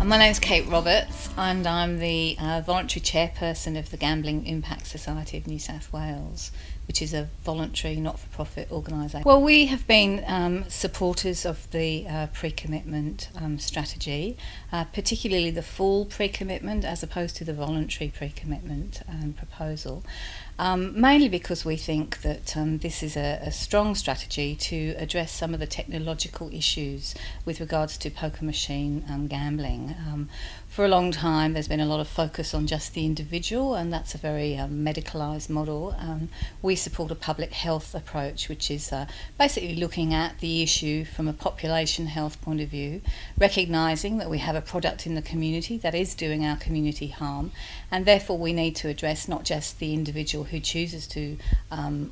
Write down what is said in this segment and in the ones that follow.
My name's Kate Roberts, and I'm the voluntary chairperson of the Gambling Impact Society of New South Wales, which is a voluntary, not-for-profit organisation. Well, we have been supporters of the pre-commitment strategy, particularly the full pre-commitment as opposed to the voluntary pre-commitment proposal. Mainly because we think that this is a strong strategy to address some of the technological issues with regards to poker machine gambling. For a long time there's been a lot of focus on just the individual, and that's a very medicalised model. We support a public health approach, which is basically looking at the issue from a population health point of view, recognising that we have a product in the community that is doing our community harm, and therefore we need to address not just the individual who chooses to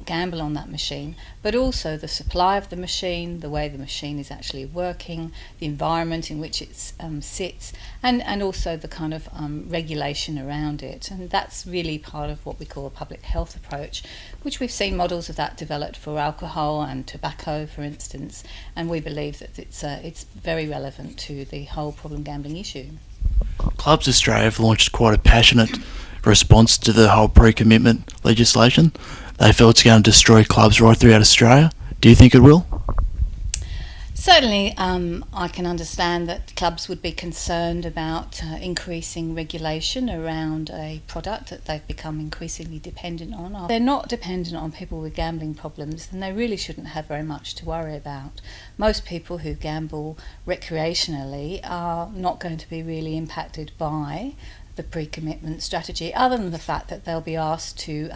gamble on that machine, but also the supply of the machine, the way the machine is actually working, the environment in which it sits, and also the kind of regulation around it. And that's really part of what we call a public health approach, which we've seen models of that developed for alcohol and tobacco, for instance, and we believe that it's very relevant to the whole problem gambling issue. Clubs Australia have launched quite a passionate response to the whole pre-commitment legislation. They feel it's going to destroy clubs right throughout Australia. Do you think it will? Certainly, I can understand that clubs would be concerned about increasing regulation around a product that they've become increasingly dependent on. They're not dependent on people with gambling problems, and they really shouldn't have very much to worry about. Most people who gamble recreationally are not going to be really impacted by the pre-commitment strategy, other than the fact that they'll be asked to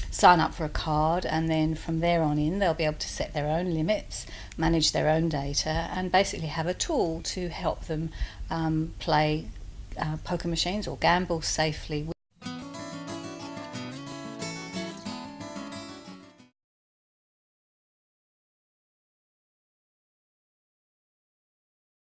sign up for a card, and then from there on in they'll be able to set their own limits, manage their own data, and basically have a tool to help them play poker machines or gamble safely.